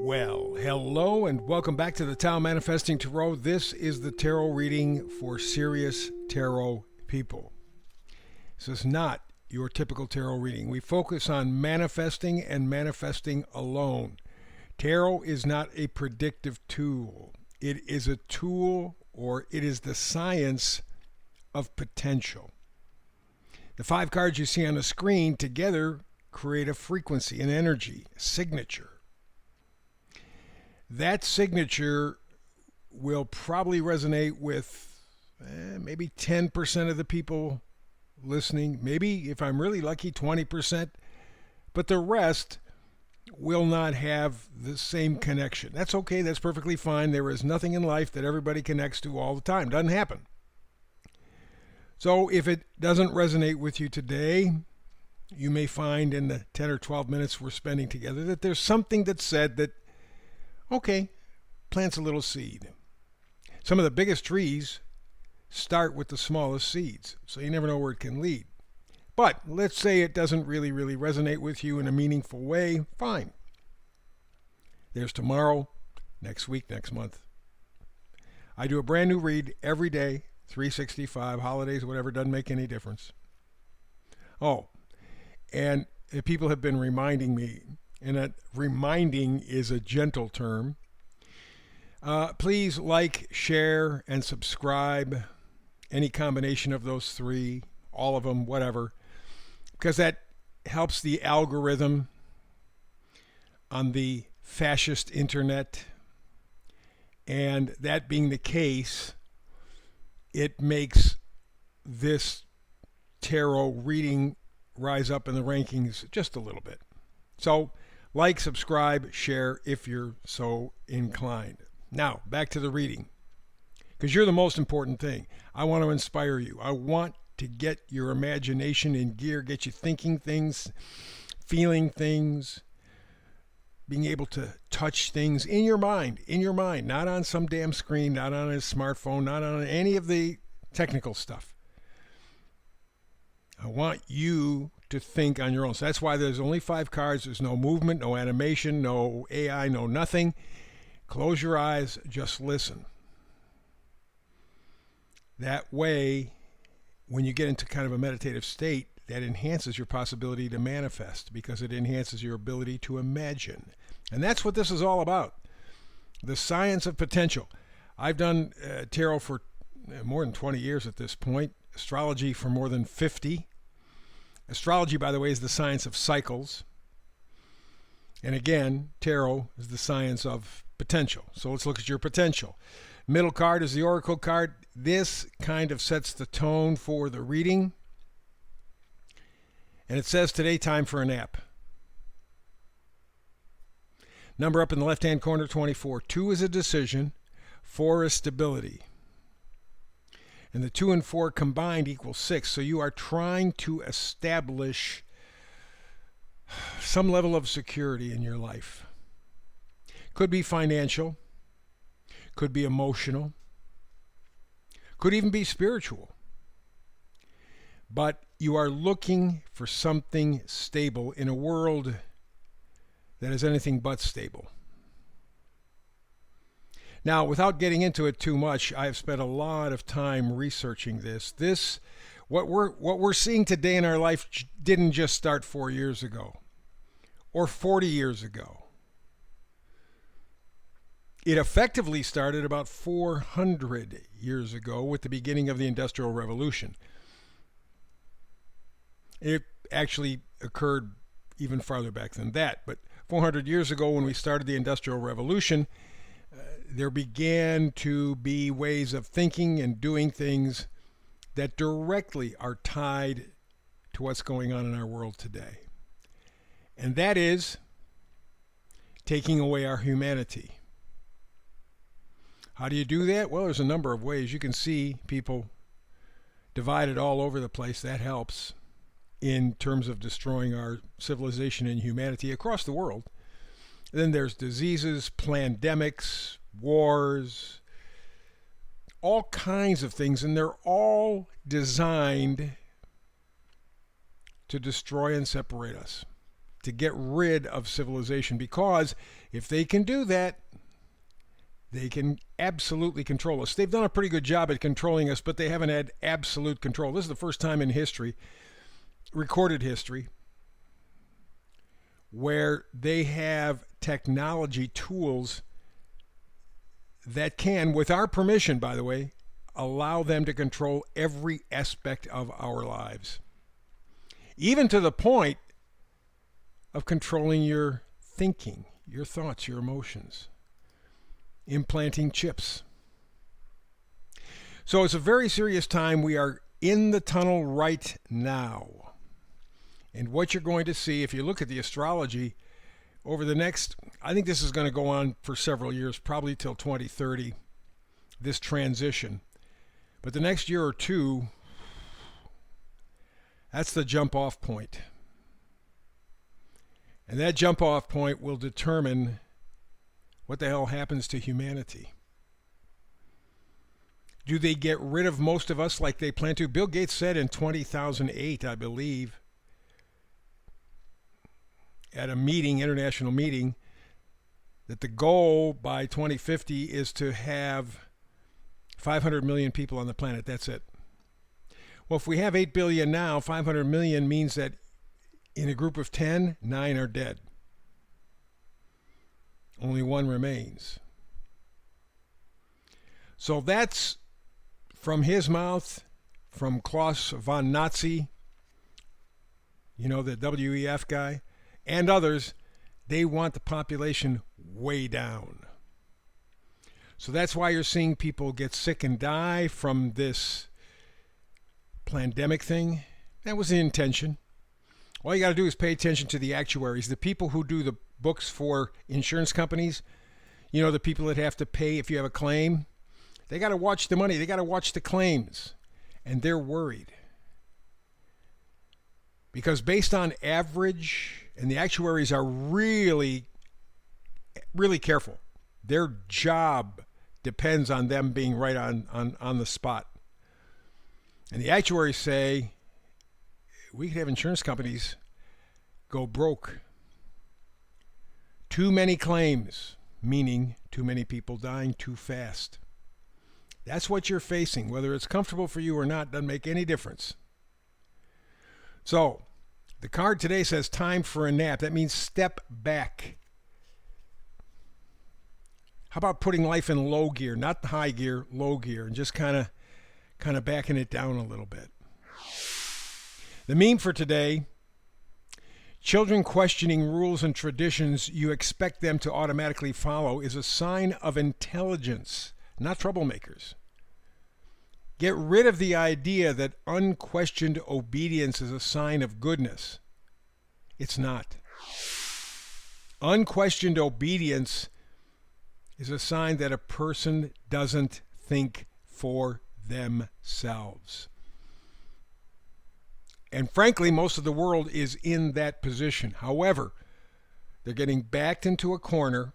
Well, hello and welcome back to the Tao Manifesting Tarot. This is the tarot reading for serious tarot people. This is not your typical tarot reading. We focus on manifesting and manifesting alone. Tarot is not a predictive tool. It is a tool, or it is the science of potential. The 5 cards you see on the screen together create a frequency, an energy, a signature. That signature will probably resonate with maybe 10% of the people listening. Maybe, if I'm really lucky, 20%. But the rest will not have the same connection. That's okay. That's perfectly fine. There is nothing in life that everybody connects to all the time. Doesn't happen. So if it doesn't resonate with you today, you may find in the 10 or 12 minutes we're spending together that there's something that's said that, okay, plants a little seed. Some of the biggest trees start with the smallest seeds, so you never know where it can lead. But let's say it doesn't really resonate with you in a meaningful way. Fine. There's tomorrow, next week, next month. I do a brand new read every day, 365, holidays, whatever, doesn't make any difference. Oh, and people have been reminding me, and that reminding is a gentle term. Please like, share, and subscribe. Any combination of those three, all of them, whatever, because that helps the algorithm on the fascist internet. And that being the case, it makes this tarot reading rise up in the rankings just a little bit. So, like, subscribe, share if you're so inclined. Now, back to the reading, because you're the most important thing. I want to inspire you. I want to get your imagination in gear, get you thinking things, feeling things, being able to touch things in your mind, not on some damn screen, not on a smartphone, not on any of the technical stuff. I want you to think on your own. So that's why there's only 5 cards. There's no movement, no animation, no AI, no nothing. Close your eyes, just listen. That way, when you get into kind of a meditative state, that enhances your possibility to manifest, because it enhances your ability to imagine. And that's what this is all about. The science of potential. I've done tarot for more than 20 years at this point. Astrology for more than 50. Astrology, by the way, is the science of cycles. And again, tarot is the science of potential. So let's look at your potential. Middle card is the oracle card. This kind of sets the tone for the reading. And it says today, time for a nap. Number up in the left-hand corner, 24. 2 is a decision. 4 is stability. And the 2 and 4 combined equals 6. So you are trying to establish some level of security in your life. Could be financial. Could be emotional. Could even be spiritual. But you are looking for something stable in a world that is anything but stable. Now, without getting into it too much, I have spent a lot of time researching this. What we're seeing today in our life didn't just start 4 years ago or 40 years ago. It effectively started about 400 years ago with the beginning of the Industrial Revolution. It actually occurred even farther back than that, but 400 years ago when we started the Industrial Revolution, there began to be ways of thinking and doing things that directly are tied to what's going on in our world today. And that is taking away our humanity. How do you do that? Well, there's a number of ways. You can see people divided all over the place. That helps in terms of destroying our civilization and humanity across the world. Then there's diseases, pandemics, wars, all kinds of things, and they're all designed to destroy and separate us. to get rid of civilization, because if they can do that, they can absolutely control us. They've done a pretty good job at controlling us, but they haven't had absolute control. This is the first time in history, recorded history, where they have technology tools that can, with our permission, by the way, allow them to control every aspect of our lives. Even to the point of controlling your thinking, your thoughts, your emotions, implanting chips. So it's a very serious time. We are in the tunnel right now. And what you're going to see, if you look at the astrology, over the next, I think this is going to go on for several years, probably till 2030, this transition. But the next year or two, that's the jump-off point. And that jump-off point will determine what the hell happens to humanity. Do they get rid of most of us like they plan to? Bill Gates said in 2008, I believe, at a meeting, international meeting, that the goal by 2050 is to have 500 million people on the planet. That's it. Well, if we have 8 billion now, 500 million means that in a group of 10, 9 are dead. Only 1 remains. So that's from his mouth, from Klaus von Nazi, you know, the WEF guy, and others. They want the population way down. So that's why you're seeing people get sick and die from this pandemic thing. That was the intention. All you got to do is pay attention to the actuaries, the people who do the books for insurance companies. You know, the people that have to pay if you have a claim. They got to watch the money. They got to watch the claims. And they're worried. Because based on average, and the actuaries are really, really careful. Their job depends on them being right on the spot. And the actuaries say, we could have insurance companies go broke. Too many claims, meaning too many people dying too fast. That's what you're facing. Whether it's comfortable for you or not doesn't make any difference. So, the card today says time for a nap. That means step back. How about putting life in low gear, not high gear, low gear, and just kind of backing it down a little bit. The meme for today: children questioning rules and traditions you expect them to automatically follow is a sign of intelligence, not troublemakers. Get rid of the idea that unquestioned obedience is a sign of goodness. It's not. Unquestioned obedience is a sign that a person doesn't think for themselves. And frankly, most of the world is in that position. However, they're getting backed into a corner.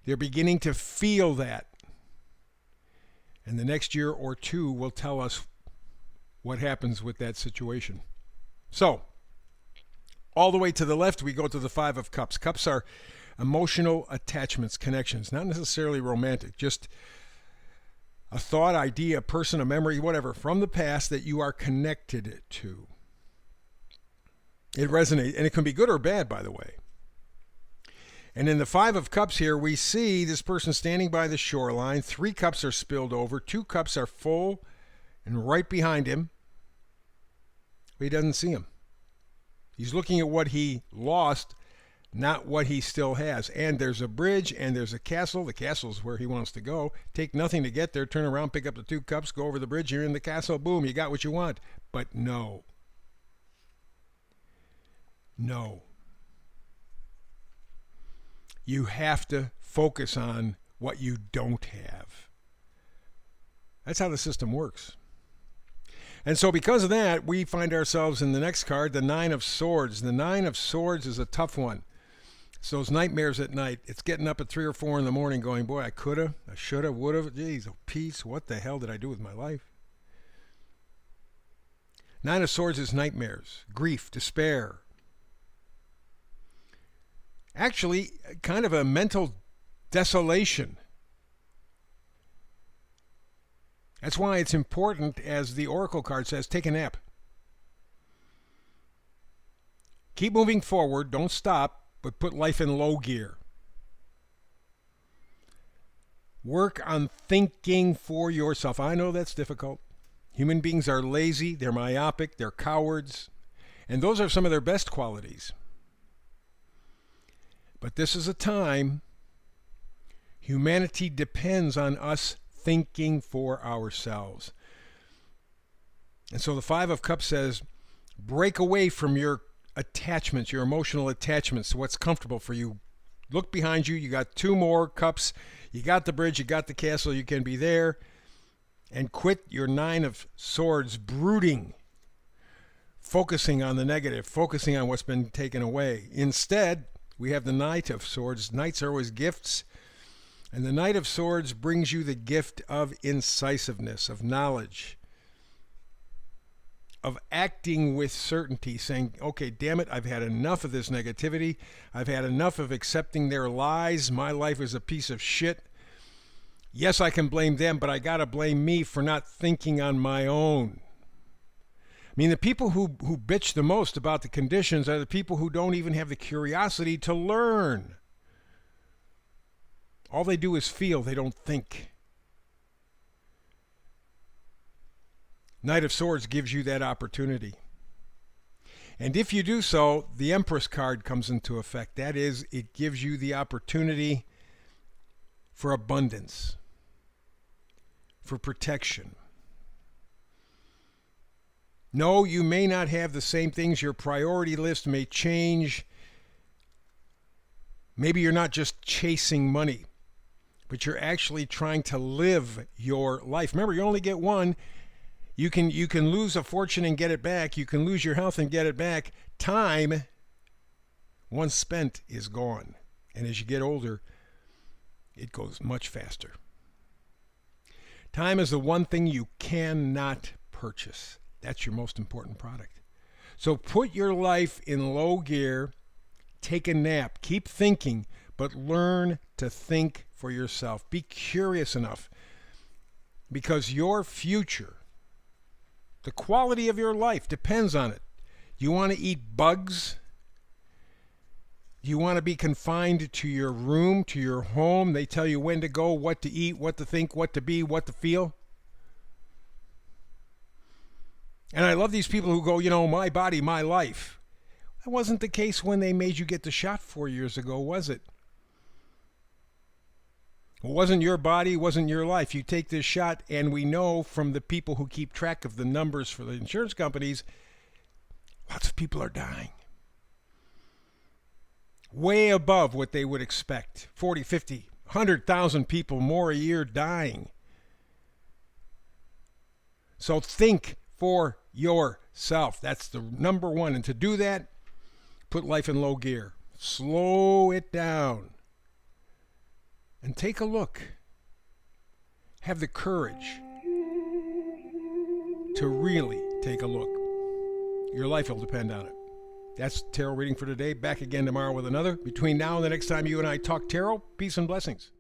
They're beginning to feel that. And the next year or two will tell us what happens with that situation. So, all the way to the left, we go to the 5 of Cups. Cups are emotional attachments, connections, not necessarily romantic, just a thought, idea, person, a memory, whatever, from the past that you are connected to. It resonates, and it can be good or bad, by the way. And in the 5 of Cups here, we see this person standing by the shoreline. 3 cups are spilled over. 2 cups are full, and right behind him, he doesn't see him. He's looking at what he lost, not what he still has. And there's a bridge, and there's a castle. The castle is where he wants to go. Take nothing to get there. Turn around, pick up the 2 cups, go over the bridge. You're in the castle. Boom, you got what you want. But no. No. You have to focus on what you don't have. That's how the system works. And so because of that, we find ourselves in the next card, the 9 of Swords. The 9 of Swords is a tough one. It's those nightmares at night. It's getting up at 3 or 4 in the morning going, boy, I coulda, I shoulda, woulda. Geez, oh, peace. What the hell did I do with my life? 9 of Swords is nightmares, grief, despair. Actually, kind of a mental desolation. That's why it's important, as the Oracle card says, take a nap. Keep moving forward, don't stop, but put life in low gear. Work on thinking for yourself. I know that's difficult. Human beings are lazy, they're myopic, they're cowards, and those are some of their best qualities. But this is a time humanity depends on us thinking for ourselves. And so the Five of Cups says, break away from your attachments, your emotional attachments to what's comfortable for you. Look behind you. You got 2 more cups. You got the bridge. You got the castle. You can be there. And quit your 9 of Swords brooding, focusing on the negative, focusing on what's been taken away. Instead, we have the Knight of Swords. Knights are always gifts. And the Knight of Swords brings you the gift of incisiveness, of knowledge, of acting with certainty, saying, okay, damn it, I've had enough of this negativity. I've had enough of accepting their lies. My life is a piece of shit. Yes, I can blame them, but I got to blame me for not thinking on my own. I mean, the people who bitch the most about the conditions are the people who don't even have the curiosity to learn. All they do is feel, they don't think. Knight of Swords gives you that opportunity. And if you do so, the Empress card comes into effect. That is, it gives you the opportunity for abundance, for protection. No, you may not have the same things. Your priority list may change. Maybe you're not just chasing money, but you're actually trying to live your life. Remember, you only get one. You can lose a fortune and get it back. You can lose your health and get it back. Time, once spent, is gone. And as you get older, it goes much faster. Time is the one thing you cannot purchase. That's your most important product. So put your life in low gear. Take a nap. Keep thinking, but learn to think for yourself. Be curious enough, because your future, the quality of your life, depends on it. Do you want to eat bugs? Do you want to be confined to your room, to your home? They tell you when to go, what to eat, what to think, what to be, what to feel. And I love these people who go, my body, my life. That wasn't the case when they made you get the shot 4 years ago, was it? It wasn't your body, it wasn't your life. You take this shot, and we know from the people who keep track of the numbers for the insurance companies, lots of people are dying. Way above what they would expect. 40, 50, 100,000 people more a year dying. So think for yourself. That's the number one. And to do that, put life in low gear. Slow it down. And take a look. Have the courage to really take a look. Your life will depend on it. That's tarot reading for today. Back again tomorrow with another. Between now and the next time you and I talk tarot, peace and blessings.